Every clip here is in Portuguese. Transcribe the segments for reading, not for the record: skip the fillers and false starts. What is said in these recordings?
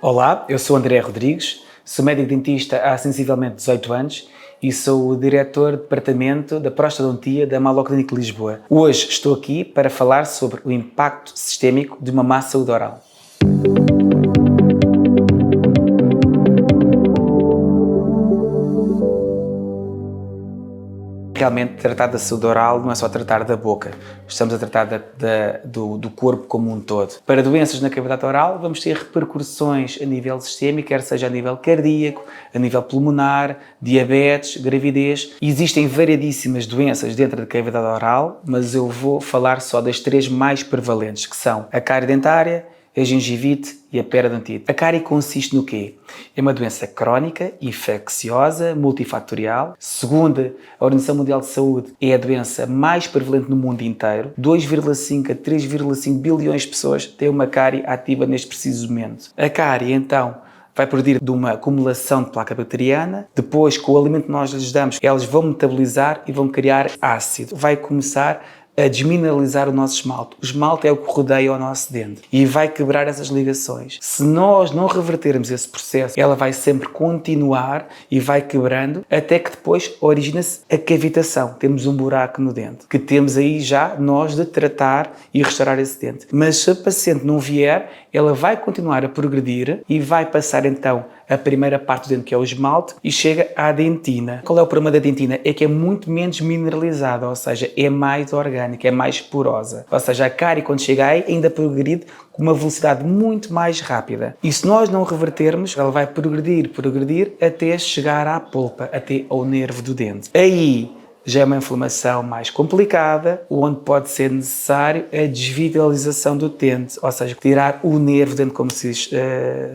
Olá, eu sou André Rodrigues, sou médico dentista há sensivelmente 18 anos e sou o diretor de departamento da prostodontia da Malo Clínica de Lisboa. Hoje estou aqui para falar sobre o impacto sistémico de uma má saúde oral. Realmente, tratar da saúde oral não é só tratar da boca, estamos a tratar do corpo como um todo. Para doenças na cavidade oral, vamos ter repercussões a nível sistémico, quer seja a nível cardíaco, a nível pulmonar, diabetes, gravidez. Existem variedíssimas doenças dentro da cavidade oral, mas eu vou falar só das três mais prevalentes, que são a cárie dentária, a gengivite e a periodontite. A cárie consiste no quê? É uma doença crónica, infecciosa, multifatorial. Segundo a Organização Mundial de Saúde, é a doença mais prevalente no mundo inteiro. 2,5 a 3,5 bilhões de pessoas têm uma cárie ativa neste preciso momento. A cárie, então, vai progredir de uma acumulação de placa bacteriana. Depois, com o alimento que nós lhes damos, elas vão metabolizar e vão criar ácido. Vai começar a desmineralizar o nosso esmalte. O esmalte é o que rodeia o nosso dente e vai quebrar essas ligações. Se nós não revertermos esse processo, ela vai sempre continuar e vai quebrando até que depois origina-se a cavitação. Temos um buraco no dente, que temos aí já nós de tratar e restaurar esse dente. Mas se a paciente não vier, ela vai continuar a progredir e vai passar então a primeira parte do dente, que é o esmalte, e chega à dentina. Qual é o problema da dentina? É que é muito menos mineralizada, ou seja, é mais orgânica, é mais porosa. Ou seja, a cárie, quando chega aí, ainda progride com uma velocidade muito mais rápida. E se nós não revertermos, ela vai progredir até chegar à polpa, até ao nervo do dente. Aí já é uma inflamação mais complicada, onde pode ser necessário a desvitalização do dente, ou seja, tirar o nervo dentro, como se diz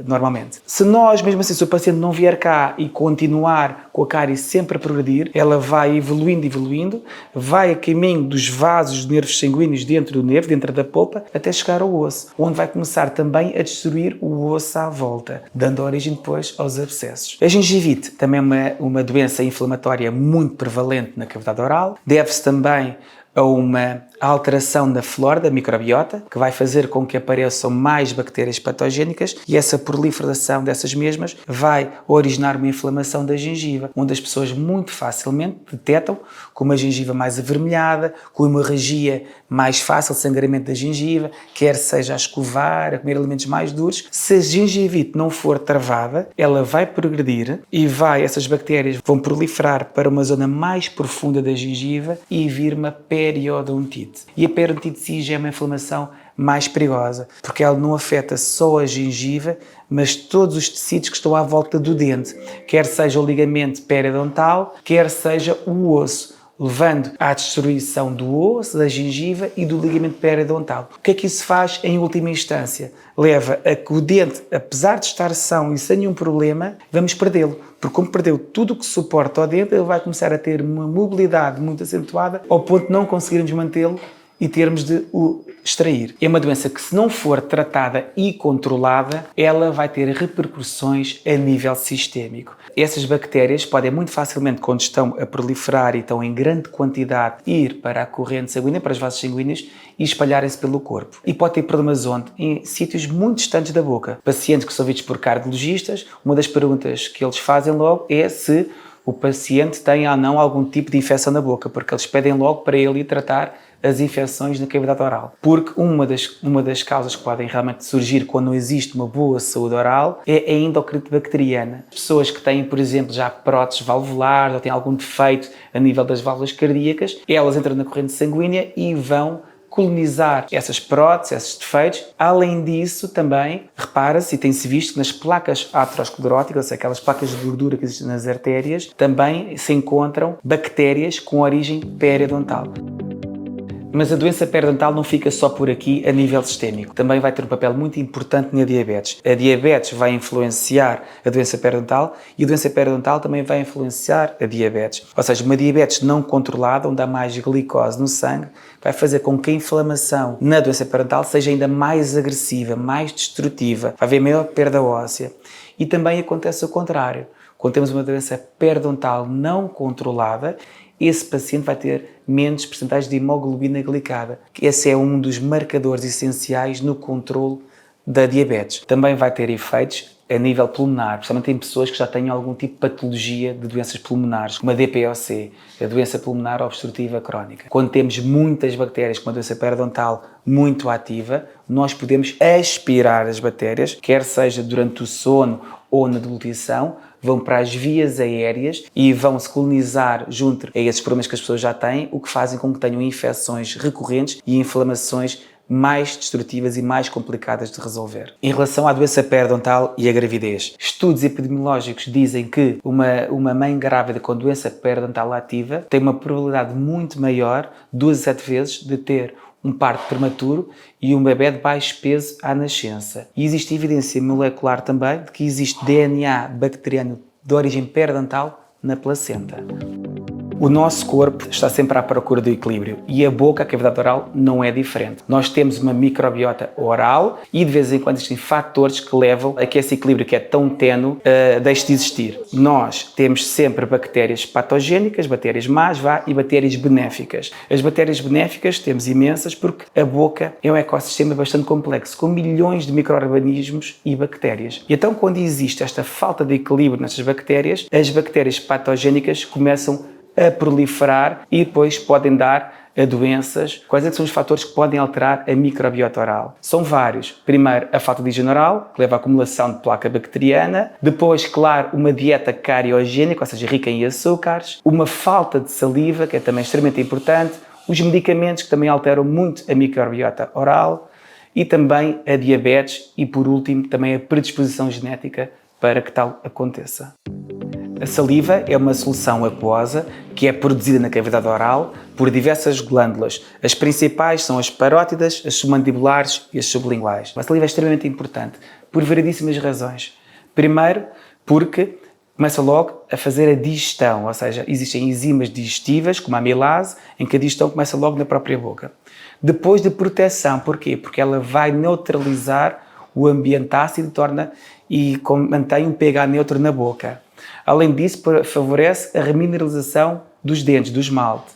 normalmente. Se nós, mesmo assim, se o paciente não vier cá e continuar com a cárie sempre a progredir, ela vai evoluindo, vai a caminho dos vasos de nervos sanguíneos dentro do nervo, dentro da polpa, até chegar ao osso, onde vai começar também a destruir o osso à volta, dando origem depois aos abscessos. A gengivite também é uma doença inflamatória muito prevalente na cavidade oral, deve-se também a uma alteração da flora, da microbiota, que vai fazer com que apareçam mais bactérias patogénicas e essa proliferação dessas mesmas vai originar uma inflamação da gengiva, onde as pessoas muito facilmente detectam com uma gengiva mais avermelhada, com uma hemorragia mais fácil, sangramento da gengiva, quer seja a escovar, a comer alimentos mais duros. Se a gengivite não for travada, ela vai progredir e essas bactérias vão proliferar para uma zona mais profunda da gengiva e vir uma periodontite. E a periodontite sim já é uma inflamação mais perigosa, porque ela não afeta só a gengiva, mas todos os tecidos que estão à volta do dente, quer seja o ligamento periodontal, quer seja o osso, levando à destruição do osso, da gengiva e do ligamento periodontal. O que é que isso faz em última instância? Leva a que o dente, apesar de estar são e sem nenhum problema, vamos perdê-lo. Porque como perdeu tudo o que suporta o dente, ele vai começar a ter uma mobilidade muito acentuada ao ponto de não conseguirmos mantê-lo e termos de o extrair. É uma doença que, se não for tratada e controlada, ela vai ter repercussões a nível sistémico. Essas bactérias podem muito facilmente, quando estão a proliferar e estão em grande quantidade, ir para a corrente sanguínea, para os vasos sanguíneos e espalharem-se pelo corpo. E pode ter problemas onde? Em sítios muito distantes da boca. Pacientes que são vistos por cardiologistas, uma das perguntas que eles fazem logo é se o paciente tem ou não algum tipo de infecção na boca, porque eles pedem logo para ele ir tratar as infecções na cavidade oral. Porque uma das causas que podem realmente surgir quando não existe uma boa saúde oral é a endocrinite bacteriana. Pessoas que têm, por exemplo, já próteses valvulares ou têm algum defeito a nível das válvulas cardíacas, elas entram na corrente sanguínea e vão colonizar essas próteses, esses defeitos. Além disso, também, repara-se e tem-se visto que nas placas ateroscleróticas, aquelas placas de gordura que existem nas artérias, também se encontram bactérias com origem periodontal. Mas a doença periodontal não fica só por aqui a nível sistémico. Também vai ter um papel muito importante na diabetes. A diabetes vai influenciar a doença periodontal e a doença periodontal também vai influenciar a diabetes. Ou seja, uma diabetes não controlada, onde há mais glicose no sangue, vai fazer com que a inflamação na doença periodontal seja ainda mais agressiva, mais destrutiva. Vai haver maior perda óssea. E também acontece o contrário. Quando temos uma doença periodontal não controlada, esse paciente vai ter menos percentagem de hemoglobina glicada. Esse é um dos marcadores essenciais no controle da diabetes. Também vai ter efeitos a nível pulmonar, principalmente em pessoas que já têm algum tipo de patologia de doenças pulmonares, como a DPOC, a doença pulmonar obstrutiva crónica. Quando temos muitas bactérias com uma doença periodontal muito ativa, nós podemos aspirar as bactérias, quer seja durante o sono ou na deglutição, vão para as vias aéreas e vão se colonizar junto a esses problemas que as pessoas já têm, o que fazem com que tenham infecções recorrentes e inflamações mais destrutivas e mais complicadas de resolver. Em relação à doença periodontal e à gravidez, estudos epidemiológicos dizem que uma mãe grávida com doença periodontal ativa tem uma probabilidade muito maior, 2 a 7 vezes, de ter um parto prematuro e um bebê de baixo peso à nascença. E existe evidência molecular também de que existe DNA bacteriano de origem periodontal na placenta. O nosso corpo está sempre à procura do equilíbrio e a boca, a cavidade oral, não é diferente. Nós temos uma microbiota oral e de vez em quando existem fatores que levam a que esse equilíbrio que é tão ténue deixe de existir. Nós temos sempre bactérias patogénicas, bactérias más, e bactérias benéficas. As bactérias benéficas temos imensas porque a boca é um ecossistema bastante complexo, com milhões de micro-organismos e bactérias. E então, quando existe esta falta de equilíbrio nestas bactérias, as bactérias patogénicas começam a proliferar e depois podem dar a doenças. Quais é que são os fatores que podem alterar a microbiota oral? São vários. Primeiro, a falta de higiene oral, que leva à acumulação de placa bacteriana. Depois, claro, uma dieta cariogénica, ou seja, rica em açúcares. Uma falta de saliva, que é também extremamente importante. Os medicamentos, que também alteram muito a microbiota oral. E também a diabetes e, por último, também a predisposição genética para que tal aconteça. A saliva é uma solução aquosa que é produzida na cavidade oral por diversas glândulas. As principais são as parótidas, as submandibulares e as sublinguais. A saliva é extremamente importante por variedíssimas razões. Primeiro, porque começa logo a fazer a digestão, ou seja, existem enzimas digestivas, como a amilase, em que a digestão começa logo na própria boca. Depois de proteção, porquê? Porque ela vai neutralizar o ambiente ácido e mantém um pH neutro na boca. Além disso, favorece a remineralização dos dentes, do esmalte.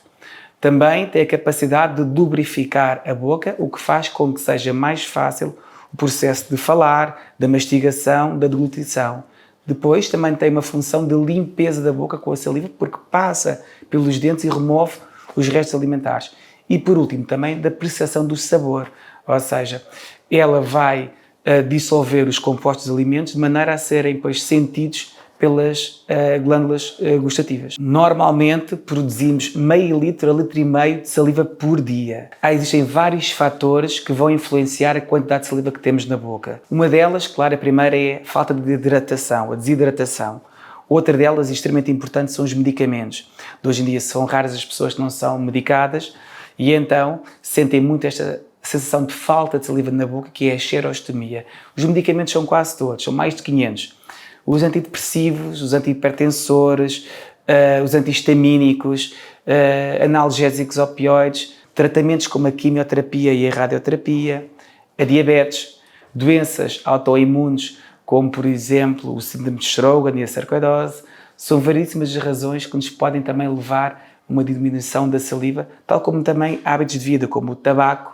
Também tem a capacidade de lubrificar a boca, o que faz com que seja mais fácil o processo de falar, da mastigação, da deglutição. Depois, também tem uma função de limpeza da boca com a saliva, porque passa pelos dentes e remove os restos alimentares. E, por último, também da percepção do sabor, ou seja, ela vai dissolver os compostos de alimentos de maneira a serem, depois, sentidos pelas glândulas gustativas. Normalmente produzimos meio litro a litro e meio de saliva por dia. Existem vários fatores que vão influenciar a quantidade de saliva que temos na boca. Uma delas, claro, a primeira é a falta de hidratação, a desidratação. Outra delas, extremamente importante, são os medicamentos. De hoje em dia são raras as pessoas que não são medicadas e então sentem muito esta sensação de falta de saliva na boca, que é a xerostomia. Os medicamentos são quase todos, são mais de 500. Os antidepressivos, os antihipertensores, os antihistamínicos, analgésicos opioides, tratamentos como a quimioterapia e a radioterapia, a diabetes, doenças autoimunes como, por exemplo, o síndrome de Sjögren e a sarcoidose, são variedíssimas razões que nos podem também levar a uma diminuição da saliva, tal como também hábitos de vida como o tabaco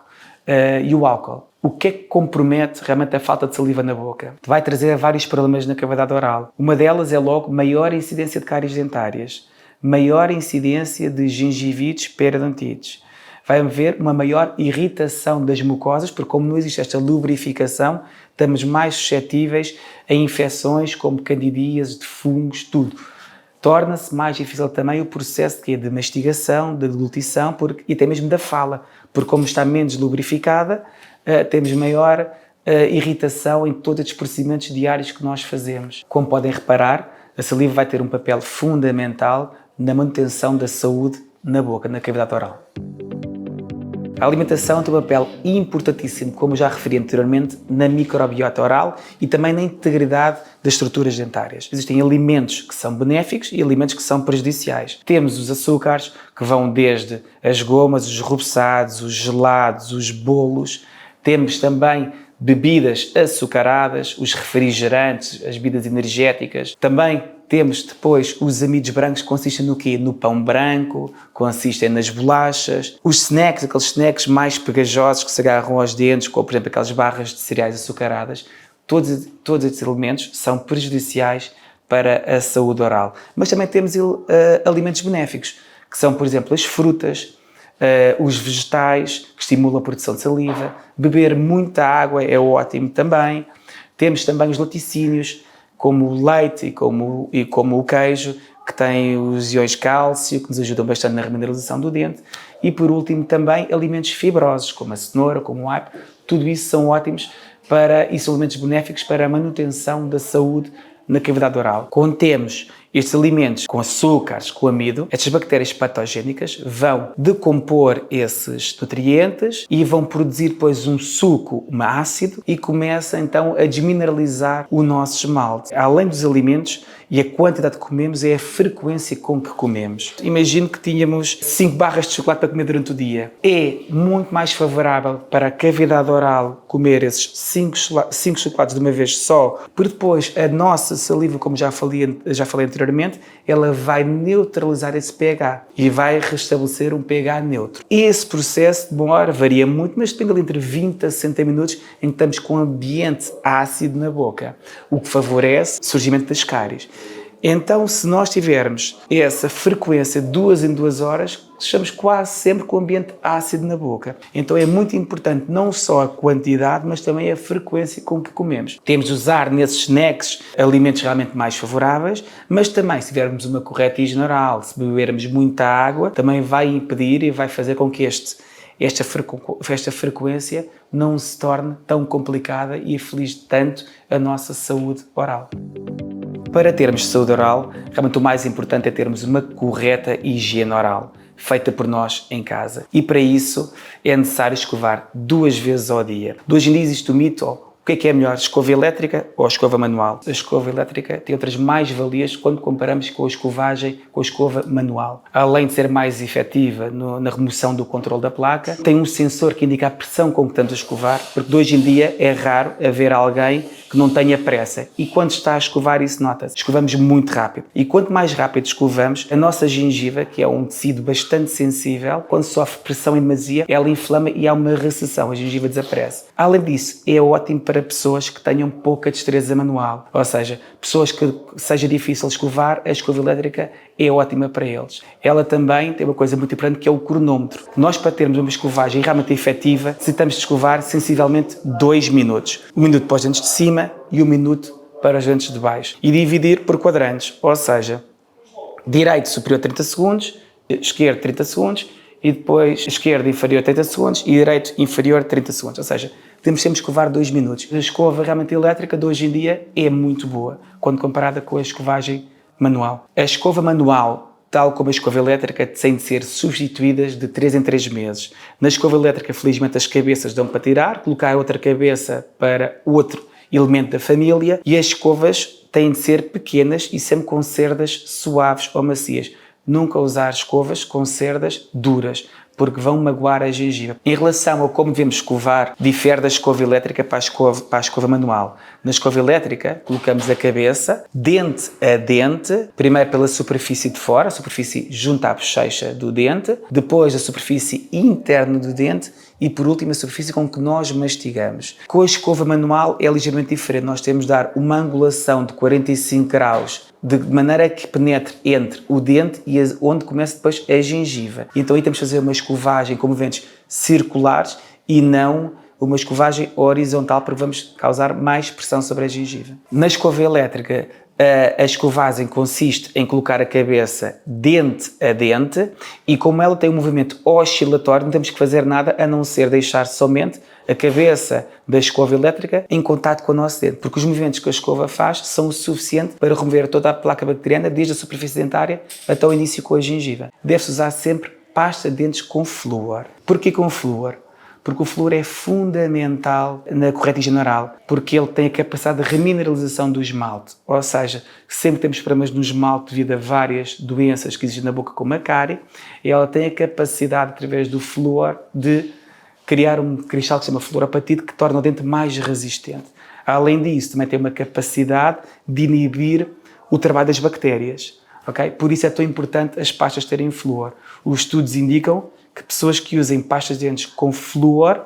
e o álcool. O que é que compromete realmente a falta de saliva na boca? Vai trazer vários problemas na cavidade oral. Uma delas é logo maior incidência de cáries dentárias, maior incidência de gengivites, periodontites. Vai haver uma maior irritação das mucosas, porque como não existe esta lubrificação, estamos mais suscetíveis a infecções como candidíases, de fungos, tudo. Torna-se mais difícil também o processo de mastigação, de deglutição e até mesmo da fala, porque como está menos lubrificada, temos maior irritação em todos os procedimentos diários que nós fazemos. Como podem reparar, a saliva vai ter um papel fundamental na manutenção da saúde na boca, na cavidade oral. A alimentação tem um papel importantíssimo, como já referi anteriormente, na microbiota oral e também na integridade das estruturas dentárias. Existem alimentos que são benéficos e alimentos que são prejudiciais. Temos os açúcares, que vão desde as gomas, os reboçados, os gelados, os bolos. Temos também bebidas açucaradas, os refrigerantes, as bebidas energéticas. Também temos depois os amidos brancos que consistem no quê? No pão branco, consistem nas bolachas. Os snacks, aqueles snacks mais pegajosos que se agarram aos dentes, como por exemplo aquelas barras de cereais açucaradas. todos estes elementos são prejudiciais para a saúde oral. Mas também temos alimentos benéficos, que são, por exemplo, as frutas, os vegetais, que estimulam a produção de saliva. Beber muita água é ótimo também. Temos também os laticínios, como o leite e como o queijo, que têm os íons cálcio, que nos ajudam bastante na remineralização do dente. E, por último, também alimentos fibrosos, como a cenoura, como o aipo. Tudo isso são ótimos e são alimentos benéficos para a manutenção da saúde na cavidade oral. Quando temos estes alimentos com açúcares, com amido, estas bactérias patogénicas vão decompor esses nutrientes e vão produzir depois um suco ácido e começa então a desmineralizar o nosso esmalte. Além dos alimentos e a quantidade que comemos, é a frequência com que comemos. Imagino que tínhamos 5 barras de chocolate para comer durante o dia. É muito mais favorável para a cavidade oral comer esses 5 chocolates de uma vez só, porque depois a nossa saliva, como já falei anteriormente, ela vai neutralizar esse pH e vai restabelecer um pH neutro. Esse processo demora, varia muito, mas depende entre 20 a 60 minutos em que estamos com um ambiente ácido na boca, o que favorece o surgimento das cáries. Então, se nós tivermos essa frequência de 2 em 2 horas, estamos quase sempre com o ambiente ácido na boca. Então é muito importante não só a quantidade, mas também a frequência com que comemos. Temos de usar nesses snacks alimentos realmente mais favoráveis, mas também se tivermos uma correta higiene oral, se bebermos muita água, também vai impedir e vai fazer com que esta frequência não se torne tão complicada e aflige tanto a nossa saúde oral. Para termos saúde oral, realmente o mais importante é termos uma correta higiene oral, feita por nós em casa. E para isso é necessário escovar 2 vezes ao dia. Hoje em dia existe o mito, o que é melhor, escova elétrica ou a escova manual? A escova elétrica tem outras mais-valias quando comparamos com a escovagem, com a escova manual. Além de ser mais efetiva na remoção do controle da placa, tem um sensor que indica a pressão com que estamos a escovar, porque hoje em dia é raro haver alguém que não tenha pressa. E quando está a escovar, isso nota-se. Escovamos muito rápido. E quanto mais rápido escovamos, a nossa gengiva, que é um tecido bastante sensível, quando sofre pressão em demasia, ela inflama e há uma recessão, a gengiva desaparece. Além disso, é ótimo para pessoas que tenham pouca destreza manual. Ou seja, pessoas que seja difícil escovar, a escova elétrica é ótima para eles. Ela também tem uma coisa muito importante que é o cronómetro. Nós, para termos uma escovagem realmente efetiva, necessitamos de escovar sensivelmente 2 minutos. 1 minuto para os dentes de cima e 1 minuto para os dentes de baixo. E dividir por quadrantes, ou seja, direito superior 30 segundos, esquerdo 30 segundos e depois esquerdo inferior 30 segundos e direito inferior 30 segundos. Ou seja, temos sempre de escovar 2 minutos. A escova realmente elétrica de hoje em dia é muito boa quando comparada com a escovagem manual. A escova manual, tal como a escova elétrica, têm de ser substituídas de 3 em 3 meses. Na escova elétrica, felizmente, as cabeças dão para tirar, colocar outra cabeça para outro elemento da família, e as escovas têm de ser pequenas e sempre com cerdas suaves ou macias. Nunca usar escovas com cerdas duras, porque vão magoar a gengiva. Em relação a como devemos escovar, difere da escova elétrica para a escova manual. Na escova elétrica, colocamos a cabeça, dente a dente, primeiro pela superfície de fora, a superfície junto à bochecha do dente, depois a superfície interna do dente e, por último, a superfície com que nós mastigamos. Com a escova manual é ligeiramente diferente. Nós temos de dar uma angulação de 45 graus, de maneira que penetre entre o dente e onde começa depois a gengiva. Então aí temos de fazer uma escovagem com movimentos circulares e não uma escovagem horizontal, porque vamos causar mais pressão sobre a gengiva. Na escova elétrica, a escovagem consiste em colocar a cabeça dente a dente e, como ela tem um movimento oscilatório, não temos que fazer nada a não ser deixar somente a cabeça da escova elétrica em contato com o nosso dente, porque os movimentos que a escova faz são o suficiente para remover toda a placa bacteriana, desde a superfície dentária até o início com a gengiva. Deve-se usar sempre pasta de dentes com flúor. Porquê com flúor? Porque o flúor é fundamental na correta higiene oral, porque ele tem a capacidade de remineralização do esmalte. Ou seja, sempre temos problemas no esmalte devido a várias doenças que existem na boca, como a cárie, e ela tem a capacidade, através do flúor, de criar um cristal que se chama fluorapatite, que torna o dente mais resistente. Além disso, também tem uma capacidade de inibir o trabalho das bactérias. Okay? Por isso é tão importante as pastas terem flúor. Os estudos indicam que pessoas que usem pastas de dentes com flúor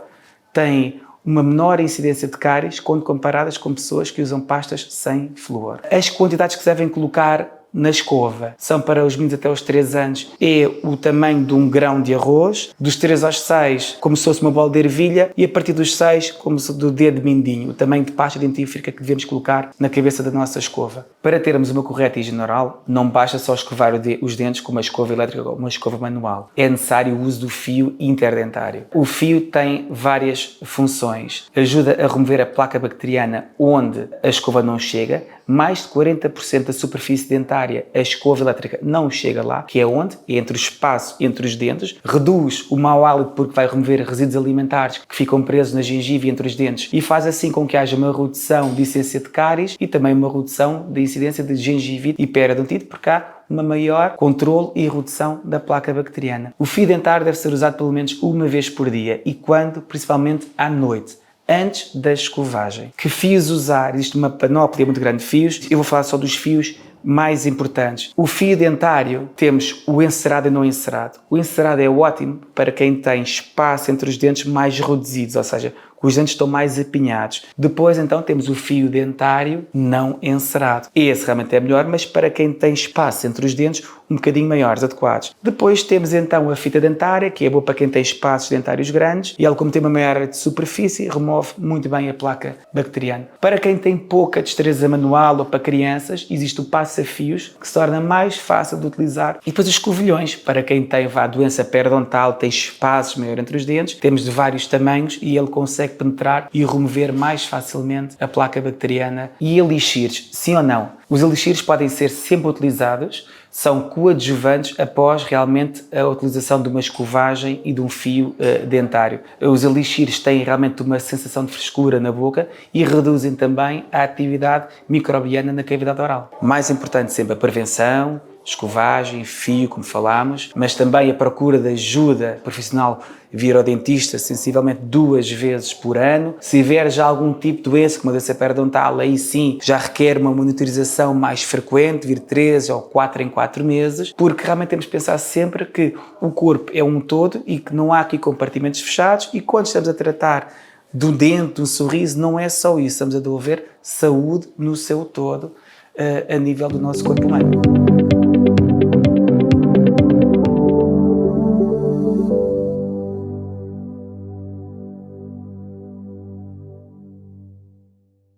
têm uma menor incidência de cáries quando comparadas com pessoas que usam pastas sem flúor. As quantidades que se devem colocar na escova são para os meninos até aos 3 anos, é o tamanho de um grão de arroz, dos 3 aos 6 como se fosse uma bola de ervilha e a partir dos 6 como se do dedo mindinho, o tamanho de pasta dentífrica que devemos colocar na cabeça da nossa escova. Para termos uma correta higiene oral, não basta só escovar os dentes com uma escova elétrica ou uma escova manual. É necessário o uso do fio interdentário. O fio tem várias funções. Ajuda a remover a placa bacteriana onde a escova não chega. Mais de 40% da superfície dentária, a escova elétrica não chega lá, que é onde? É entre o espaço entre os dentes. Reduz o mau hálito porque vai remover resíduos alimentares que ficam presos na gengiva e entre os dentes e faz assim com que haja uma redução de incidência de cáries e também uma redução da incidência de gengivite e periodontite, porque há uma maior controle e redução da placa bacteriana. O fio dentário deve ser usado pelo menos uma vez por dia e quando? Principalmente à noite, antes da escovagem. Que fios usar? Existe uma panóplia muito grande de fios. Eu vou falar só dos fios mais importantes. O fio dentário, temos o encerado e não encerado. O encerado é ótimo para quem tem espaço entre os dentes mais reduzidos, ou seja, os dentes estão mais apinhados. Depois, então, temos o fio dentário não encerado. Esse realmente é melhor, mas para quem tem espaço entre os dentes um bocadinho maiores, adequados. Depois temos, então, a fita dentária, que é boa para quem tem espaços dentários grandes e ela, como tem uma maior área de superfície, remove muito bem a placa bacteriana. Para quem tem pouca destreza manual ou para crianças, existe o passa-fios, que se torna mais fácil de utilizar. E depois os escovilhões, para quem tem doença periodontal, tem espaços maiores entre os dentes, temos de vários tamanhos e ele consegue penetrar e remover mais facilmente a placa bacteriana. E elixires, sim ou não? Os elixires podem ser sempre utilizados, são coadjuvantes após realmente a utilização de uma escovagem e de um fio dentário. Os elixires têm realmente uma sensação de frescura na boca e reduzem também a atividade microbiana na cavidade oral. Mais importante sempre a prevenção, escovagem, fio, como falámos, mas também a procura de ajuda profissional vir ao dentista sensivelmente 2 vezes por ano. Se tiver já algum tipo de doença, como a doença periodontal, aí sim já requer uma monitorização mais frequente, vir 3 ou 4 em 4 meses, porque realmente temos que pensar sempre que o corpo é um todo e que não há aqui compartimentos fechados e quando estamos a tratar do dente, do sorriso, não é só isso, estamos a devolver saúde no seu todo a nível do nosso corpo humano.